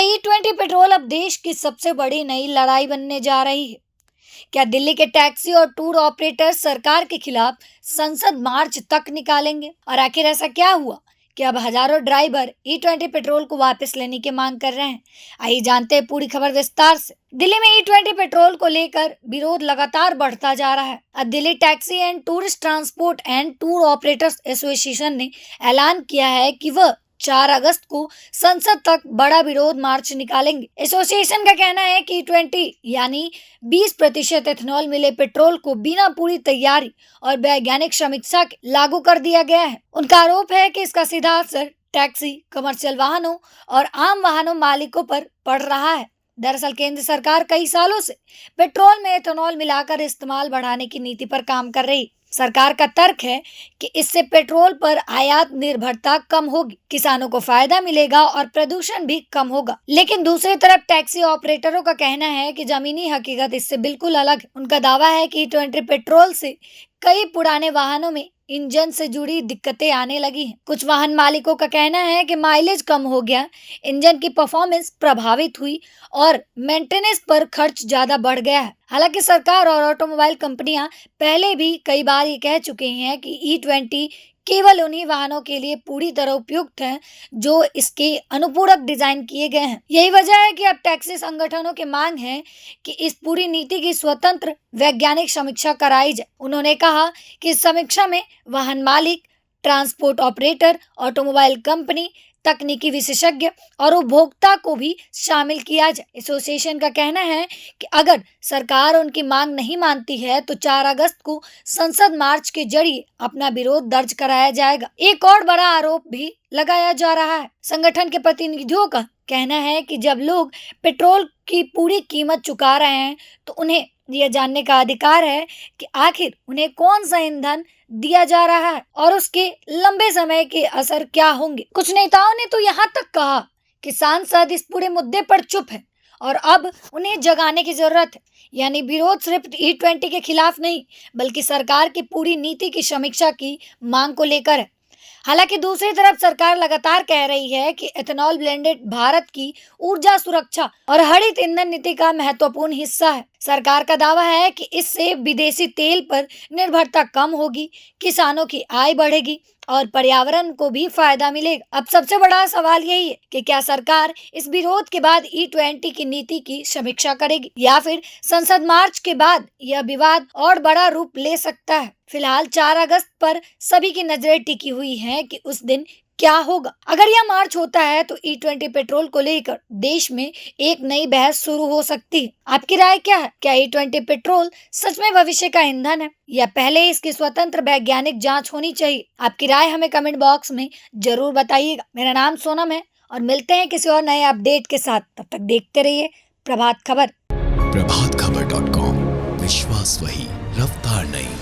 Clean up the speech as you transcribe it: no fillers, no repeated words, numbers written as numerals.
क्या E20 petrol अब देश की सबसे बड़ी नई लड़ाई बनने जा रही है? क्या दिल्ली के टैक्सी और टूर ऑपरेटर सरकार के खिलाफ संसद मार्च तक निकालेंगे? और आखिर ऐसा क्या हुआ कि अब हजारों ड्राइवर E20 पेट्रोल को वापस लेने की मांग कर रहे हैं? आइए जानते हैं पूरी खबर विस्तार से। दिल्ली में E20 पेट्रोल को लेकर विरोध लगातार बढ़ता जा रहा है। अब Delhi taxi and tourist transport and tour operators association ने ऐलान किया है कि वह 4 अगस्त को संसद तक बड़ा विरोध मार्च निकालेंगे। एसोसिएशन का कहना है कि E20 यानी 20% एथेनॉल मिले पेट्रोल को बिना पूरी तैयारी और वैज्ञानिक समीक्षा के लागू कर दिया गया है। उनका आरोप है कि इसका सीधा असर टैक्सी, कमर्शियल वाहनों और आम वाहनों मालिकों पर पड़ रहा है। दरअसल केंद्र सरकार कई सालों से पेट्रोल में एथेनॉल मिलाकर इस्तेमाल बढ़ाने की नीति पर काम कर रही। सरकार का तर्क है कि इससे पेट्रोल पर आयात निर्भरता कम होगी, किसानों को फायदा मिलेगा और प्रदूषण भी कम होगा। लेकिन दूसरी तरफ टैक्सी ऑपरेटरों का कहना है कि जमीनी हकीकत इससे बिल्कुल अलग है। उनका दावा है कि E20 पेट्रोल से कई पुराने वाहनों में इंजन से जुड़ी दिक्कतें आने लगी हैं। कुछ वाहन मालिकों का कहना है कि माइलेज कम हो गया, इंजन की परफॉर्मेंस प्रभावित हुई और मेंटेनेंस पर खर्च ज्यादा बढ़ गया है। हालांकि सरकार और ऑटोमोबाइल कंपनियां पहले भी कई बार ये कह चुके हैं कि E20 केवल उन्हीं वाहनों के लिए पूरी तरह उपयुक्त है जो इसके अनुपूरक डिजाइन किए गए हैं। यही वजह है कि अब टैक्सी संगठनों की मांग है कि इस पूरी नीति की स्वतंत्र वैज्ञानिक समीक्षा कराई जाए। उन्होंने कहा कि इस समीक्षा में वाहन मालिक, ट्रांसपोर्ट ऑपरेटर, ऑटोमोबाइल कंपनी, तकनीकी विशेषज्ञ और उपभोक्ता को भी शामिल किया जाए। एसोसिएशन का कहना है कि अगर सरकार उनकी मांग नहीं मानती है तो 4 अगस्त को संसद मार्च के जरिए अपना विरोध दर्ज कराया जाएगा। एक और बड़ा आरोप भी लगाया जा रहा है। संगठन के प्रतिनिधियों का कहना है कि जब लोग पेट्रोल की पूरी कीमत चुका रहे हैं तो उन्हें यह जानने का अधिकार है कि आखिर उन्हें कौन सा ईंधन दिया जा रहा है और उसके लंबे समय के असर क्या होंगे। कुछ नेताओं ने तो यहाँ तक कहा कि सांसद इस पूरे मुद्दे पर चुप है और अब उन्हें जगाने की जरूरत है। यानी विरोध सिर्फ E20 के खिलाफ नहीं बल्कि सरकार की पूरी नीति की समीक्षा की मांग को लेकर है। हालांकि दूसरी तरफ सरकार लगातार कह रही है कि एथेनॉल ब्लेंडेड भारत की ऊर्जा सुरक्षा और हरित ईंधन नीति का महत्वपूर्ण हिस्सा है। सरकार का दावा है कि इससे विदेशी तेल पर निर्भरता कम होगी, किसानों की आय बढ़ेगी और पर्यावरण को भी फायदा मिलेगा। अब सबसे बड़ा सवाल यही है कि क्या सरकार इस विरोध के बाद E20 की नीति की समीक्षा करेगी या फिर संसद मार्च के बाद यह विवाद और बड़ा रूप ले सकता है। फिलहाल 4 अगस्त पर सभी की नजरें टिकी हुई हैं कि उस दिन क्या होगा। अगर यह मार्च होता है तो E20 पेट्रोल को लेकर देश में एक नई बहस शुरू हो सकती है। आपकी राय क्या है? क्या E20 पेट्रोल सच में भविष्य का ईंधन है या पहले इसकी स्वतंत्र वैज्ञानिक जांच होनी चाहिए? आपकी राय हमें कमेंट बॉक्स में जरूर बताइएगा। मेरा नाम सोनम है और मिलते हैं किसी और नए अपडेट के साथ। तब तक देखते रहिए प्रभात खबर। प्रभातखबर.com, विश्वास वही, रफ्तार नहीं।